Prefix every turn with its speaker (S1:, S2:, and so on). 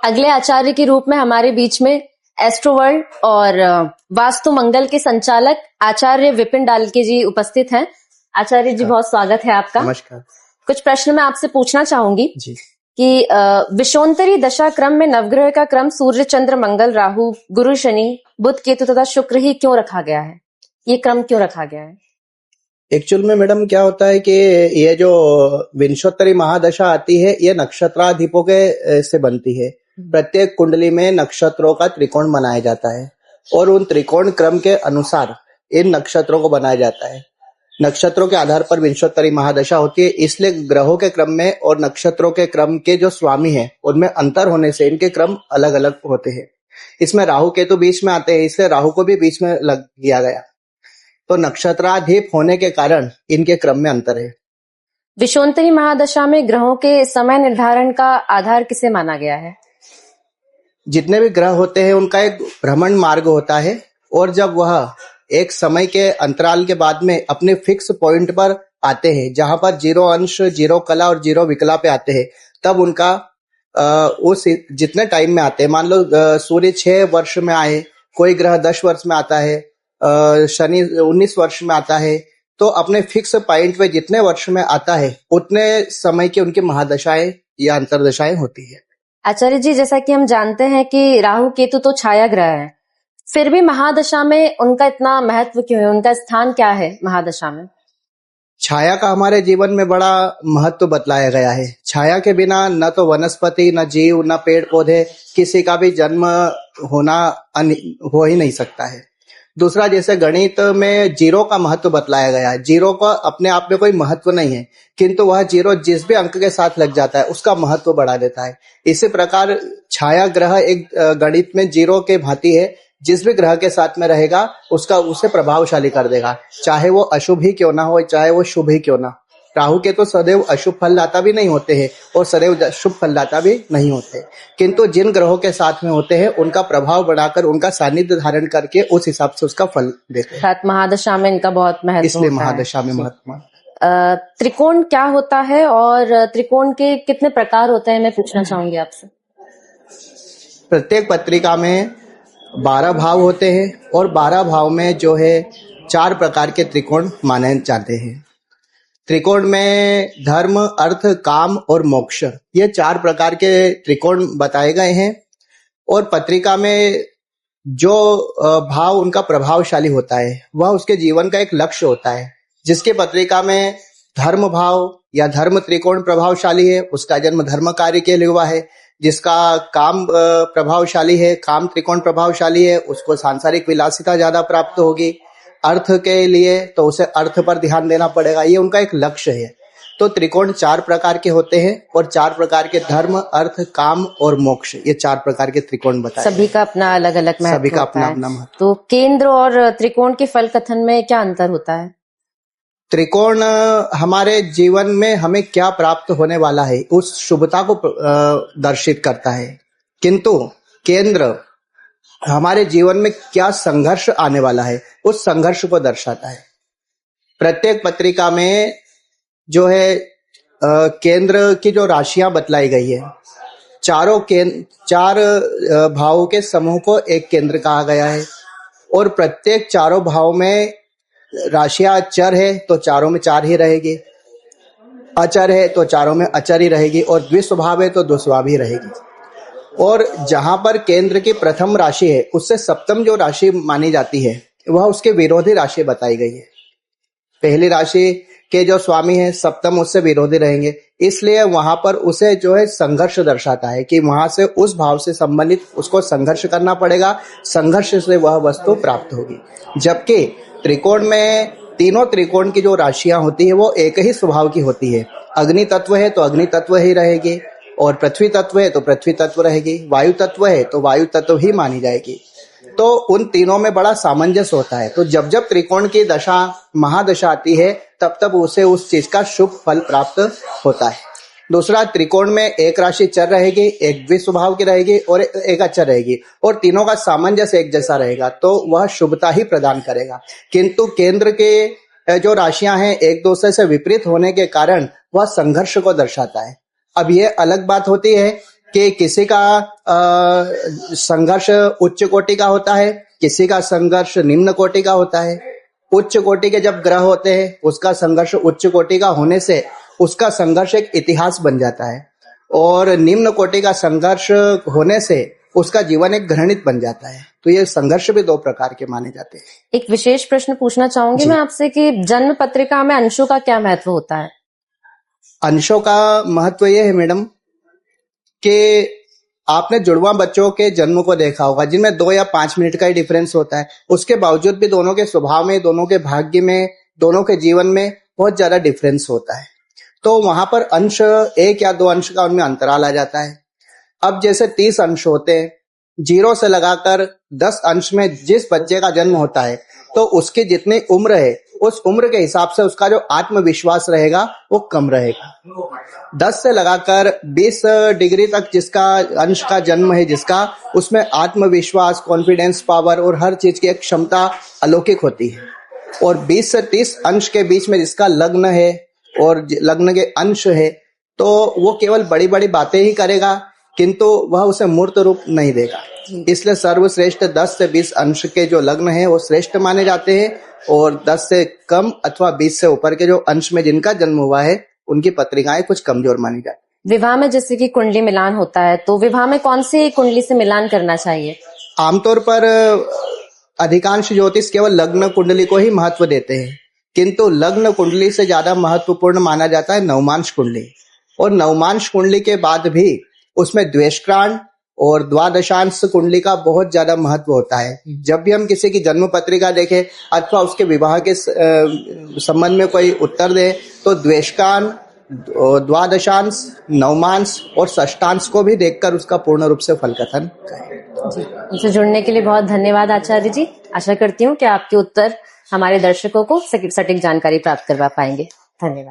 S1: अगले आचार्य के रूप में हमारे बीच में एस्ट्रोवर्ल्ड और वास्तु मंगल के संचालक आचार्य विपिन डालके जी उपस्थित हैं। आचार्य जी, बहुत स्वागत है आपका।
S2: नमस्कार।
S1: कुछ प्रश्न मैं आपसे पूछना चाहूंगी
S2: जी
S1: कि विषोत्तरी दशा क्रम में नवग्रह का क्रम सूर्य, चंद्र, मंगल, राहु, गुरु, शनि, बुध, केतु तथा शुक्र ही क्यों रखा गया है? ये क्रम क्यों रखा गया है?
S2: एक्चुअल में मैडम क्या होता है कि ये जो विंशोत्तरी महादशा आती है ये नक्षत्राधिपों के से बनती है। प्रत्येक कुंडली में नक्षत्रों का त्रिकोण बनाया जाता है और उन त्रिकोण क्रम के अनुसार इन नक्षत्रों को बनाया जाता है। नक्षत्रों के आधार पर विंशोत्तरी महादशा होती है, इसलिए ग्रहों के क्रम में और नक्षत्रों के क्रम के जो स्वामी हैं उनमें अंतर होने से इनके क्रम अलग अलग होते हैं। इसमें राहु केतु बीच में आते हैं, इसलिए राहु को भी बीच में लग दिया गया। तो नक्षत्राधिप होने के कारण इनके क्रम में अंतर है।
S1: विषोत्तरी महादशा में ग्रहों के समय निर्धारण का आधार किसे माना गया है?
S2: जितने भी ग्रह होते हैं उनका एक भ्रमण मार्ग होता है और जब वह एक समय के अंतराल के बाद में अपने फिक्स पॉइंट पर आते हैं, जहां पर 0 अंश, 0 कला और 0 विकला पे आते हैं, तब उनका उस जितने टाइम में आते हैं, मान लो सूर्य 6 वर्ष में आए, कोई ग्रह 10 वर्ष में आता है, शनि 19 वर्ष में आता है, तो अपने फिक्स पॉइंट पे जितने वर्ष में आता है उतने समय की उनकी महादशाएं या अंतरदशाएं होती है।
S1: आचार्य जी, जैसा कि हम जानते हैं कि राहु केतु तो छाया ग्रह है, फिर भी महादशा में उनका इतना महत्व क्यों है? उनका स्थान क्या है महादशा में?
S2: छाया का हमारे जीवन में बड़ा महत्व बतलाया गया है। छाया के बिना न तो वनस्पति, न जीव, न पेड़ पौधे, किसी का भी जन्म होना हो ही नहीं सकता है। दूसरा, जैसे गणित में जीरो का महत्व बतलाया गया है। जीरो का अपने आप में कोई महत्व नहीं है, किंतु वह जीरो जिस भी अंक के साथ लग जाता है उसका महत्व बढ़ा देता है। इसी प्रकार छाया ग्रह एक गणित में जीरो के भांति है, जिस भी ग्रह के साथ में रहेगा उसका उसे प्रभावशाली कर देगा, चाहे वो अशुभ ही क्यों ना हो, चाहे वो शुभ ही क्यों ना। राहु के तो सदैव अशुभ फलदाता भी नहीं होते हैं और सदैव शुभ फलदाता भी नहीं होते, किंतु जिन ग्रहों के साथ में होते हैं उनका प्रभाव बढ़ाकर उनका सानिध्य धारण करके उस हिसाब से उसका फल देते हैं।
S1: महादशा में इनका बहुत महत्व,
S2: इसलिए महादशा में महत्व।
S1: त्रिकोण क्या होता है और त्रिकोण के कितने प्रकार होते हैं, मैं पूछना चाहूंगी आपसे।
S2: प्रत्येक पत्रिका में 12 भाव होते हैं और 12 भाव में जो है 4 प्रकार के त्रिकोण माने जाते हैं। त्रिकोण में धर्म, अर्थ, काम और मोक्ष, ये 4 प्रकार के त्रिकोण बताए गए हैं और पत्रिका में जो भाव उनका प्रभावशाली होता है वह उसके जीवन का एक लक्ष्य होता है। जिसके पत्रिका में धर्म भाव या धर्म त्रिकोण प्रभावशाली है उसका जन्म धर्म कार्य के लिए हुआ है। जिसका काम प्रभावशाली है, काम त्रिकोण प्रभावशाली है, उसको सांसारिक विलासिता ज्यादा प्राप्त होगी। अर्थ के लिए तो उसे अर्थ पर ध्यान देना पड़ेगा, ये उनका एक लक्ष्य है। तो त्रिकोण 4 प्रकार के होते हैं और 4 प्रकार के धर्म, अर्थ, काम और मोक्ष, ये 4 प्रकार के त्रिकोण बताए।
S1: सभी का अपना अलग अलग महत्व,
S2: सभी का अपना अपना महत्व।
S1: तो केंद्र और त्रिकोण के फल कथन में क्या अंतर होता है?
S2: त्रिकोण हमारे जीवन में हमें क्या प्राप्त होने वाला है उस शुभता को दर्शित करता है, किंतु केंद्र हमारे जीवन में क्या संघर्ष आने वाला है उस संघर्ष को दर्शाता है। प्रत्येक पत्रिका में जो है केंद्र की जो राशियां बतलाई गई है, 4 भावों के समूह को एक केंद्र कहा गया है और प्रत्येक 4 भाव में राशियां चर है तो 4 में 4 ही रहेगी, अचर है तो 4 में अचर ही रहेगी और द्विस्वभाव है तो द्विस्वभाव ही रहेगी। और जहां पर केंद्र की प्रथम राशि है उससे सप्तम जो राशि मानी जाती है वह उसके विरोधी राशि बताई गई है। पहली राशि के जो स्वामी है सप्तम उससे विरोधी रहेंगे, इसलिए वहां पर उसे जो है संघर्ष दर्शाता है कि वहां से उस भाव से संबंधित उसको संघर्ष करना पड़ेगा, संघर्ष से वह वस्तु प्राप्त होगी। जबकि त्रिकोण में तीनों त्रिकोण की जो राशियां होती है वो एक ही स्वभाव की होती है। अग्नि तत्व है तो अग्नि तत्व ही रहेगी और पृथ्वी तत्व है तो पृथ्वी तत्व रहेगी, वायु तत्व है तो वायु तत्व ही मानी जाएगी। तो उन तीनों में बड़ा सामंजस्य होता है। तो जब जब त्रिकोण की दशा महादशा आती है तब तब उसे उस चीज का शुभ फल प्राप्त होता है। दूसरा, त्रिकोण में एक राशि चर रहेगी, एक द्विस्वभाव की रहेगी और एक अचर रहेगी और तीनों का सामंजस्य एक जैसा रहेगा तो वह शुभता ही प्रदान करेगा। किंतु केंद्र के जो राशियां हैं एक दूसरे से विपरीत होने के कारण वह संघर्ष को दर्शाता है। अब ये अलग बात होती है कि किसी का संघर्ष उच्च कोटि का होता है, किसी का संघर्ष निम्न कोटि का होता है। उच्च कोटि के जब ग्रह होते हैं, उसका संघर्ष उच्च कोटि का होने से उसका संघर्ष एक इतिहास बन जाता है, और निम्न कोटि का संघर्ष होने से उसका जीवन एक घृणित बन जाता है। तो ये संघर्ष भी दो प्रकार के माने जाते हैं।
S1: एक विशेष प्रश्न पूछना चाहूंगी मैं आपसे कि जन्म पत्रिका में अंशों का क्या महत्व होता है?
S2: अंशों का महत्व ये है मैडम कि आपने जुड़वा बच्चों के जन्म को देखा होगा, जिनमें 2 या 5 मिनट का ही डिफरेंस होता है। उसके बावजूद भी दोनों के स्वभाव में, दोनों के भाग्य में, दोनों के जीवन में बहुत ज्यादा डिफरेंस होता है। तो वहां पर अंश 1 या 2 अंश का उनमें अंतराल आ जाता है। अब जैसे 30 अंश होते हैं, 0 से लगाकर 10 अंश में जिस बच्चे का जन्म होता है, तो उसकी जितनी उम्र है, उस उम्र के हिसाब से उसका जो आत्मविश्वास रहेगा वो कम रहेगा। 10 से लगाकर 20 डिग्री तक जिसका अंश का जन्म है, जिसका, उसमें आत्मविश्वास, कॉन्फिडेंस, पावर और हर चीज की एक क्षमता अलौकिक होती है। और 20 से 30 अंश के बीच में जिसका लग्न है और लग्न के अंश है, तो वो केवल बड़ी बड़ी बातें ही करेगा, किंतु वह उसे मूर्त रूप नहीं देगा। इसलिए सर्वश्रेष्ठ 10 से 20 अंश के जो लग्न है वो श्रेष्ठ माने जाते हैं, और 10 से कम अथवा 20 से ऊपर के जो अंश में जिनका जन्म हुआ है, उनकी पत्रिकाएं कुछ कमजोर मानी जाती है।
S1: विवाह में जैसे कि कुंडली मिलान होता है, तो विवाह में कौन सी कुंडली से मिलान करना चाहिए?
S2: आमतौर पर अधिकांश ज्योतिष केवल लग्न कुंडली को ही महत्व देते हैं, किंतु लग्न कुंडली से ज्यादा महत्वपूर्ण माना जाता है नवमांश कुंडली। और नवमांश कुंडली के बाद भी उसमें द्वेषकांड और द्वादशांश कुंडली का बहुत ज्यादा महत्व होता है। जब भी हम किसी की जन्म पत्रिका देखें अथवा उसके विवाह के संबंध में कोई उत्तर दे, तो द्वेषकांड, द्वादशांश, नवमांश और षष्ठांश को भी देखकर उसका पूर्ण रूप से फल कथन करें।
S1: जी, उनसे जुड़ने के लिए बहुत धन्यवाद आचार्य जी। आशा करती हूँ कि आपके उत्तर हमारे दर्शकों को सटीक जानकारी प्राप्त करवा पाएंगे। धन्यवाद।